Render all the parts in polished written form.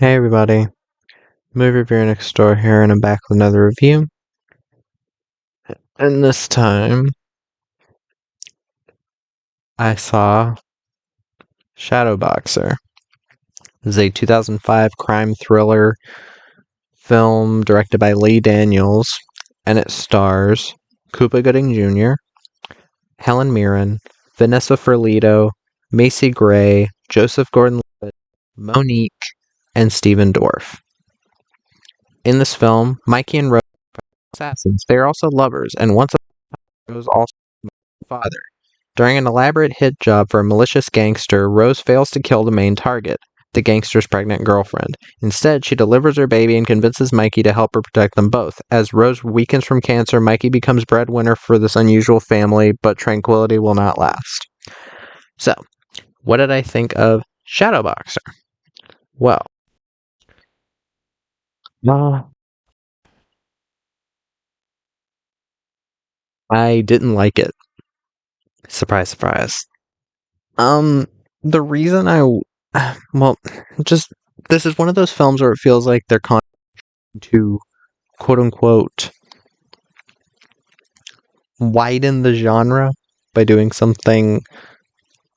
Hey everybody, movie reviewer next door here, and I'm back with another review. And this time, I saw ShadowBoxer. This is a 2005 crime thriller film directed by Lee Daniels, and it stars Cuba Gooding Jr., Helen Mirren, Vanessa Ferlito, Macy Gray, Joseph Gordon-Levitt, Monique, and Stephen Dorff. In this film, Mikey and Rose are assassins. They are also lovers, and once Rose also father. During an elaborate hit job for a malicious gangster, Rose fails to kill the main target, the gangster's pregnant girlfriend. Instead, she delivers her baby and convinces Mikey to help her protect them both. As Rose weakens from cancer, Mikey becomes breadwinner for this unusual family, but tranquility will not last. So, what did I think of ShadowBoxer? Well, I didn't like it. Surprise, surprise. The reason well, just this is one of those films where it feels like they're to quote unquote widen the genre by doing something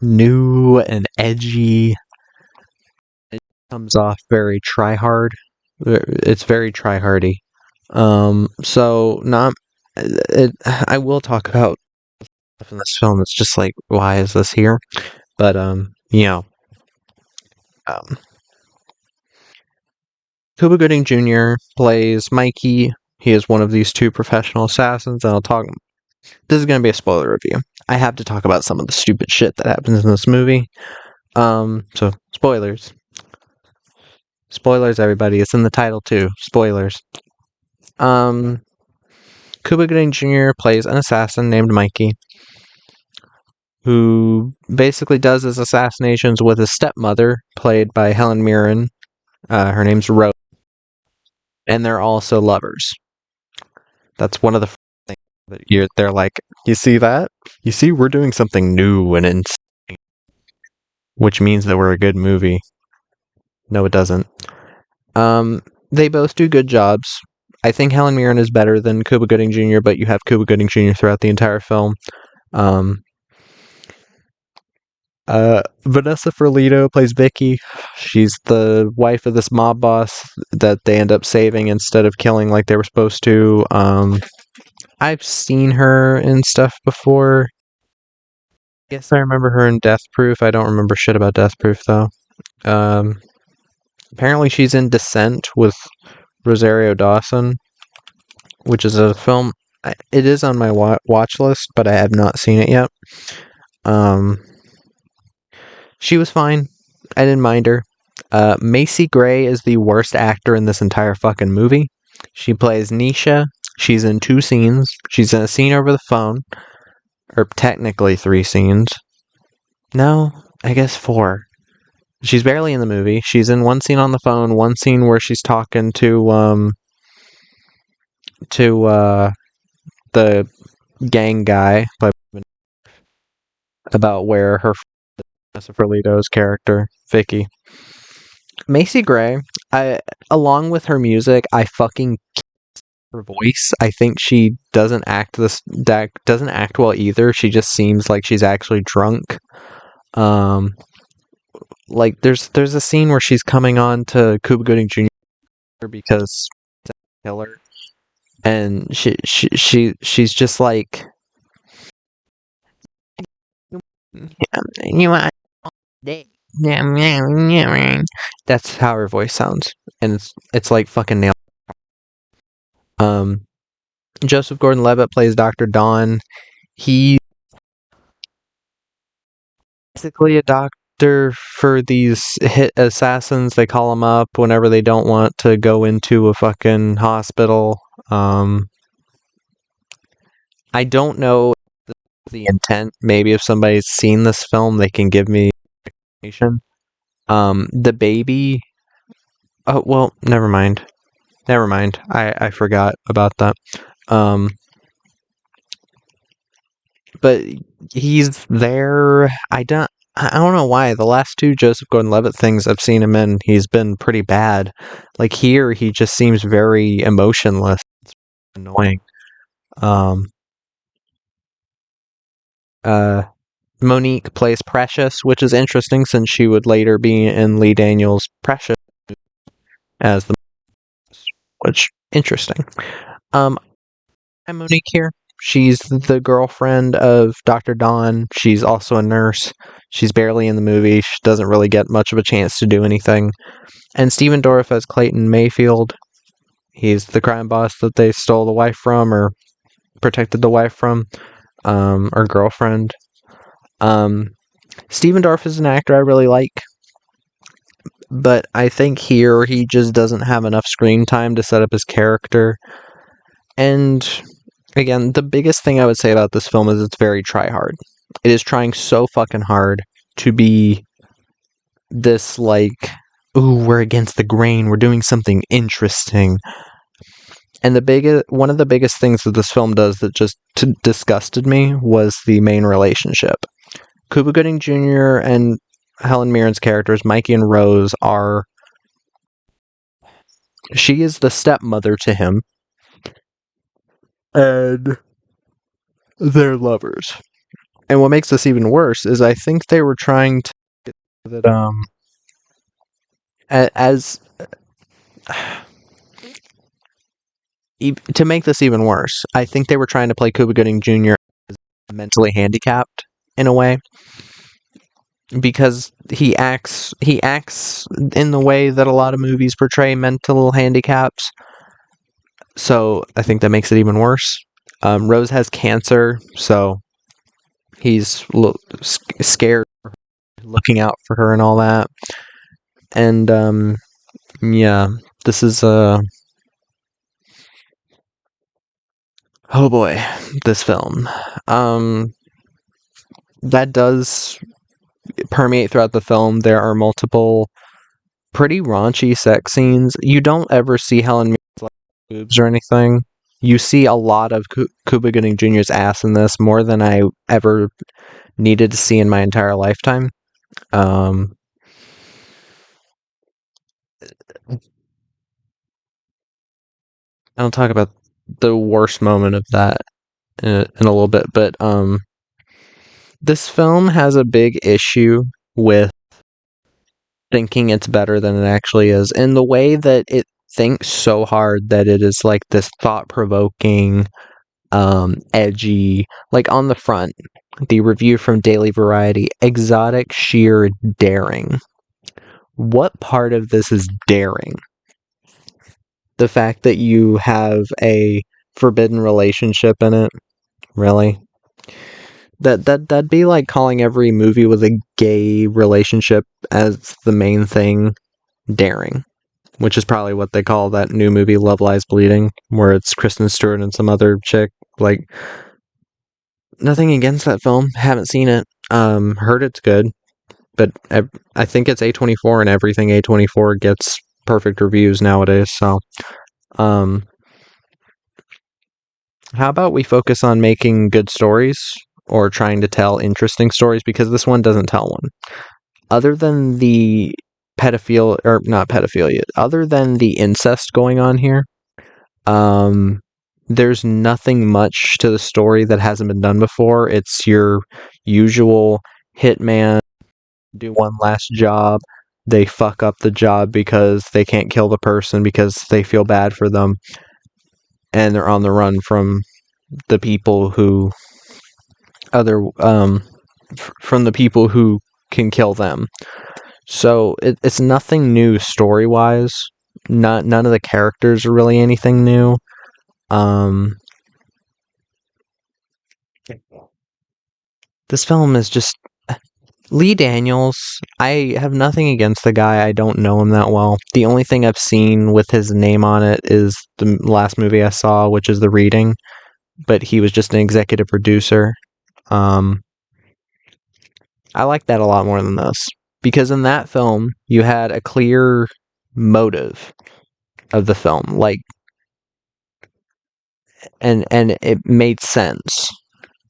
new and edgy. It comes off very try-hard. It's very try-hardy. So not I will talk about stuff in this film. It's just like, why is this here? But Cuba Gooding Jr. plays Mikey. He is one of these two professional assassins, and this is going to be a spoiler review. I have to talk about some of the stupid shit that happens in this movie. So, spoilers. Spoilers, everybody. It's in the title, too. Spoilers. Cuba Gooding Jr. plays an assassin named Mikey, who basically does his assassinations with his stepmother, played by Helen Mirren. Her name's Rose. And they're also lovers. That's one of the things that they're like, you see that? You see, we're doing something new and insane, which means that we're a good movie. No, it doesn't. They both do good jobs. I think Helen Mirren is better than Cuba Gooding Jr., but you have Cuba Gooding Jr. throughout the entire film. Vanessa Ferlito plays Vicky. She's the wife of this mob boss that they end up saving instead of killing like they were supposed to. I've seen her in stuff before. I guess I remember her in Death Proof. I don't remember shit about Death Proof, though. Apparently she's in Descent with Rosario Dawson, which is a film. It is on my watch list, but I have not seen it yet. She was fine. I didn't mind her. Macy Gray is the worst actor in this entire fucking movie. She plays Nisha. She's in 2 scenes. She's in a scene over the phone. Or technically 3 scenes. No, I guess 4. She's barely in the movie. She's in 1 scene on the phone, 1 scene where she's talking to the gang guy about where her Ferlito's character, Vicky. Macy Gray, along with her music, I fucking her voice. I think she doesn't act well either. She just seems like she's actually drunk. Like there's a scene where she's coming on to Cuba Gooding Jr. because killer, and she's just like, you want. That's how her voice sounds, and it's like fucking nailed. Joseph Gordon-Levitt plays Dr. Don. He's basically a doctor for these hit assassins. They call him up whenever they don't want to go into a fucking hospital. I don't know the intent. Maybe if somebody's seen this film, they can give me information. The baby. Oh well, never mind. I forgot about that. But he's there. I don't know why. The last two Joseph Gordon-Levitt things I've seen him in, he's been pretty bad. Like here, he just seems very emotionless. It's annoying. Um, uh, Monique plays Precious, which is interesting since she would later be in Lee Daniels' Precious as the, which interesting. I'm Monique here. She's the girlfriend of Dr. Dawn. She's also a nurse. She's barely in the movie. She doesn't really get much of a chance to do anything. And Stephen Dorff as Clayton Mayfield. He's the crime boss that they stole the wife from or protected the wife from, or girlfriend. Stephen Dorff is an actor I really like, but I think here he just doesn't have enough screen time to set up his character. And again, the biggest thing I would say about this film is it's very try-hard. It is trying so fucking hard to be this, like, ooh, we're against the grain, we're doing something interesting. And one of the biggest things that this film does that just disgusted me was the main relationship. Cuba Gooding Jr. and Helen Mirren's characters, Mikey and Rose, she is the stepmother to him, and they're lovers. And what makes this even worse is I think they were trying to that as to make this even worse. I think they were trying to play Cuba Gooding Jr. as mentally handicapped in a way, because he acts in the way that a lot of movies portray mental handicaps. So I think that makes it even worse. Rose has cancer, so he's scared, looking out for her and all that. And yeah, this is oh boy, this film. That does permeate throughout the film. There are multiple pretty raunchy sex scenes. You don't ever see Helen Mirren's like boobs or anything. You see a lot of Cuba Gooding Jr.'s ass in this, more than I ever needed to see in my entire lifetime. I will talk about the worst moment of that in a little bit, but this film has a big issue with thinking it's better than it actually is, in the way that it thinks so hard that it is like this thought-provoking, edgy, like on the front, the review from Daily Variety, exotic, sheer daring. What part of this is daring? The fact that you have a forbidden relationship in it? Really? That'd be like calling every movie with a gay relationship as the main thing daring, which is probably what they call that new movie Love Lies Bleeding, where it's Kristen Stewart and some other chick. Like, nothing against that film, haven't seen it. Heard it's good, but I think it's A24, and everything A24 gets perfect reviews nowadays. So, how about we focus on making good stories, or trying to tell interesting stories, because this one doesn't tell one. Other than the not pedophilia, other than the incest going on here, there's nothing much to the story that hasn't been done before. It's your usual hitman, do one last job, they fuck up the job because they can't kill the person because they feel bad for them, and they're on the run from the people who from the people who can kill them. So it's nothing new story wise. None of the characters are really anything new. This film is just Lee Daniels. I have nothing against the guy. I don't know him that well. The only thing I've seen with his name on it is the last movie I saw, which is The Reading. But he was just an executive producer. I like that a lot more than this, because in that film you had a clear motive of the film, like, and it made sense.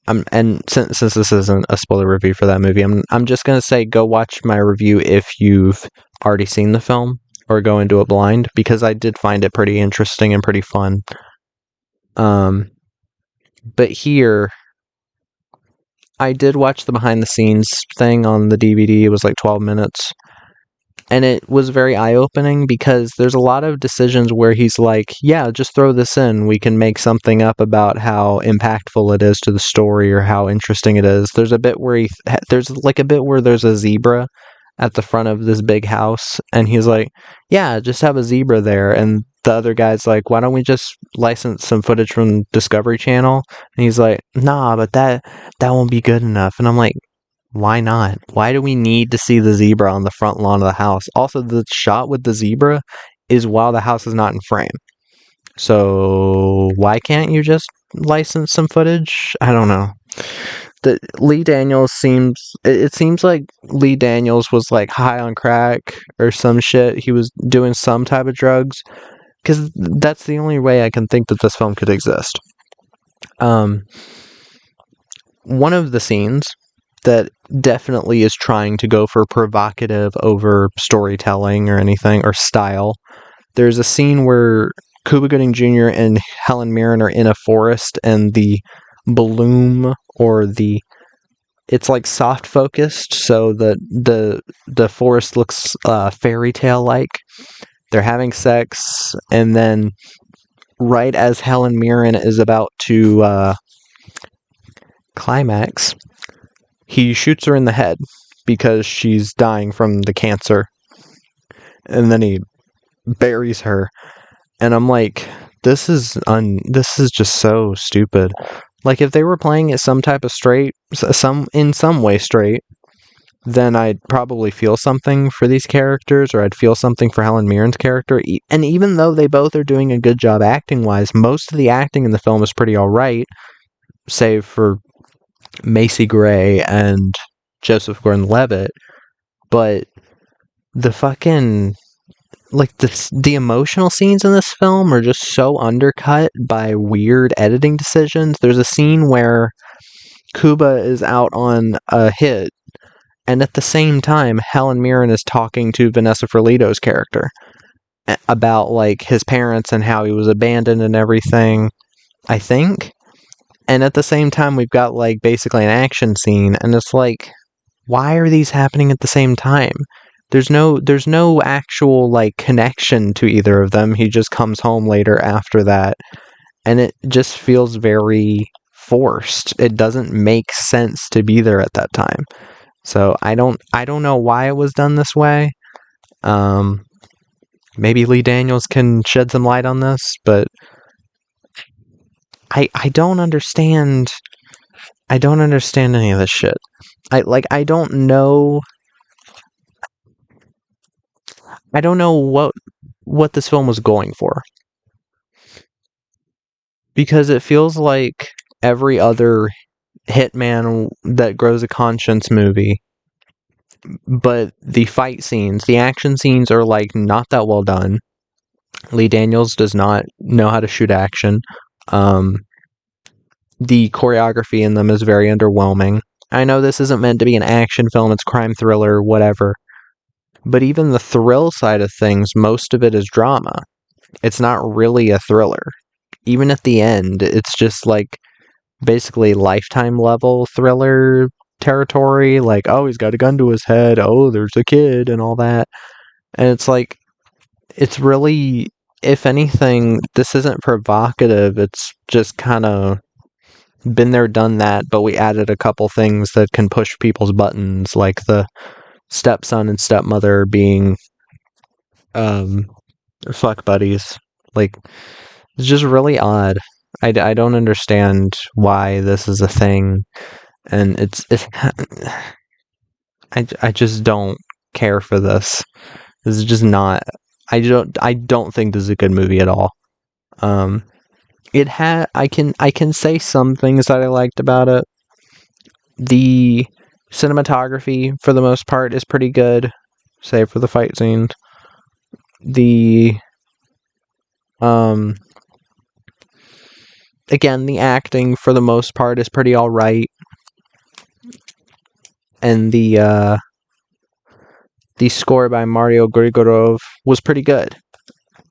And since this isn't a spoiler review for that movie, I'm just gonna say go watch my review if you've already seen the film, or go into it blind, because I did find it pretty interesting and pretty fun. But here, I did watch the behind the scenes thing on the DVD. It was like 12 minutes. And it was very eye-opening, because there's a lot of decisions where he's like, yeah, just throw this in. We can make something up about how impactful it is to the story or how interesting it is. There's a bit where there's like a bit where there's a zebra at the front of this big house, and he's like, yeah, just have a zebra there. And the other guy's like, why don't we just license some footage from Discovery Channel? And he's like, nah, but that won't be good enough. And I'm like, why not? Why do we need to see the zebra on the front lawn of the house? Also, the shot with the zebra is while the house is not in frame. So why can't you just license some footage? I don't know. Lee Daniels it seems like Lee Daniels was like high on crack or some shit. He was doing some type of drugs, because that's the only way I can think that this film could exist. One of the scenes that definitely is trying to go for provocative over storytelling or anything, or style. There's a scene where Cuba Gooding Jr. and Helen Mirren are in a forest, and the bloom, or it's like soft focused, so the forest looks fairy tale like. They're having sex, and then right as Helen Mirren is about to climax, he shoots her in the head because she's dying from the cancer, and then he buries her. And I'm like, this is just so stupid. Like, if they were playing it some type of straight, in some way straight, then I'd probably feel something for these characters, or I'd feel something for Helen Mirren's character. And even though they both are doing a good job acting wise, most of the acting in the film is pretty alright, save for Macy Gray and Joseph Gordon-Levitt. But the fucking, like, the emotional scenes in this film are just so undercut by weird editing decisions. There's a scene where Cuba is out on a hit, and at the same time, Helen Mirren is talking to Vanessa Ferlito's character about, like, his parents and how he was abandoned and everything, I think. And at the same time, we've got, like, basically an action scene, and it's like, why are these happening at the same time? There's no actual, like, connection to either of them. He just comes home later after that, and it just feels very forced. It doesn't make sense to be there at that time. So I don't know why it was done this way. Maybe Lee Daniels can shed some light on this, but I don't understand. I don't understand any of this shit. I don't know. I don't know what this film was going for, because it feels like every other hitman that grows a conscience movie, but the fight scenes, the action scenes are like not that well done. Lee Daniels does not know how to shoot action. The choreography in them is very underwhelming. I know this isn't meant to be an action film, it's crime thriller, whatever. But even the thrill side of things, most of it is drama. It's not really a thriller. Even at the end, it's just like basically Lifetime level thriller territory. Like, oh, he's got a gun to his head. Oh, there's a kid and all that. And it's like, it's really, if anything, this isn't provocative. It's just kind of been there, done that, but we added a couple things that can push people's buttons, like the stepson and stepmother being fuck buddies. Like, it's just really odd. I don't understand why this is a thing, and it's I just don't care for this. This is just not. I don't think this is a good movie at all. It had I can say some things that I liked about it. The cinematography, for the most part, is pretty good, save for the fight scenes. The again, the acting for the most part is pretty alright. And the score by Mario Grigorov was pretty good.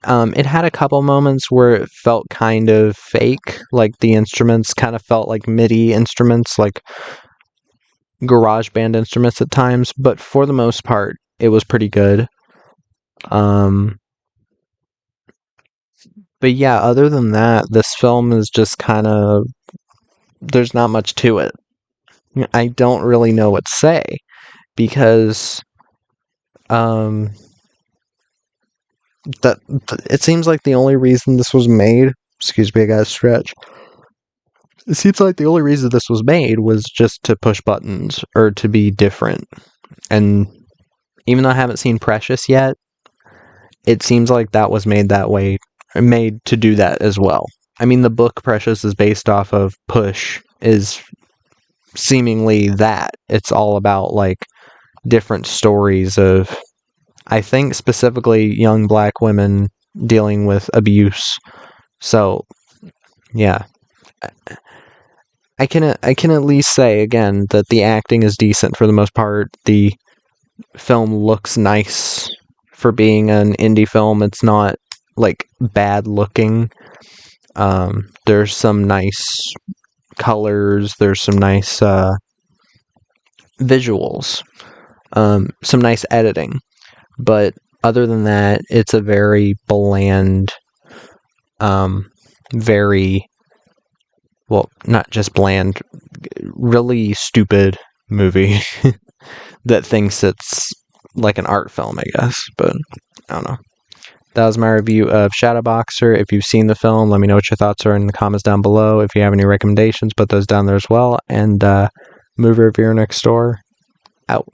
It had a couple moments where it felt kind of fake, like the instruments kind of felt like MIDI instruments, like garage band instruments at times, but for the most part, it was pretty good. But yeah, other than that, this film is just kind of, there's not much to it. I don't really know what to say, because it seems like the only reason this was made, excuse me, I gotta stretch. It seems like the only reason this was made was just to push buttons or to be different. And even though I haven't seen Precious yet, it seems like that was made that way, made to do that as well. I mean, the book Precious is based off of Push, is seemingly that. It's all about, like, different stories of, I think, specifically young black women dealing with abuse. So, yeah. I can at least say, again, that the acting is decent for the most part. The film looks nice for being an indie film. It's not, like, bad looking. There's some nice colors. There's some nice visuals. Some nice editing. But other than that, it's a very bland, very, well, not just bland, really stupid movie that thinks it's like an art film, I guess. But I don't know. That was my review of ShadowBoxer. If you've seen the film, let me know what your thoughts are in the comments down below. If you have any recommendations, put those down there as well. And movie reviewer next door, out.